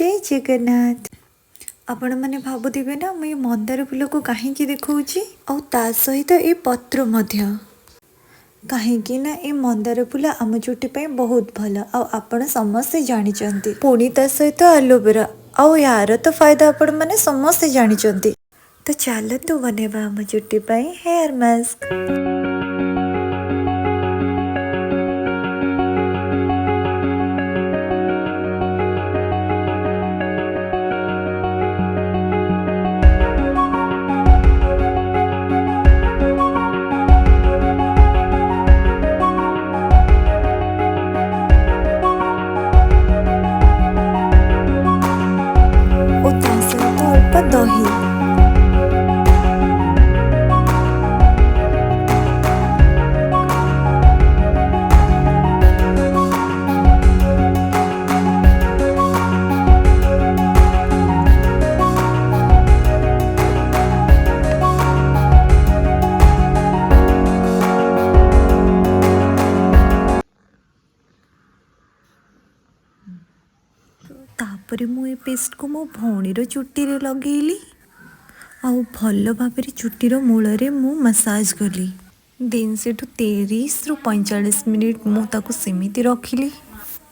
जय जगन्नाथ। आपण मैंने भावुवे ना मुझे मंदार फूल को कहीं देखा आ सहित ए पत्र कहीं ना ए मंदार फूल आम चुटी बहुत भल आपण समस्ते जानते पुणी ता सहित एलोवेरा आउ यार तो फायदा आपण मैंने समस्ते जानते। तो चलतु बनवा आम चुटी हेयर मास्क। अल्प दही तापर मु पेस्ट को मो भौणीर चुटी रे लगेली आउ भल भाव चुटीर मूल मु मसाज कली दिन से 30 रु 45 मिनिट मुझे सेमिति रखिली।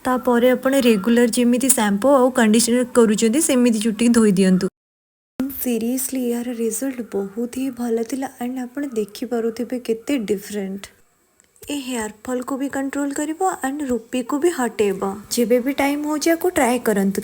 तापर आपण रेगुलर जेमिति शैम्पू और कंडीशनर करूचंती सेमिति चुटी धोई दियंतु। सीरियसली यार रिजल्ट बहुत ही भल थिला एंड आपण देखि पारुथिबे केते डिफरेंट ए हेयर फॉल को भी कंट्रोल करिवो एंड रूपी को भी हटेबो। जेबे भी टाइम हो जाए को ट्राई करंतु।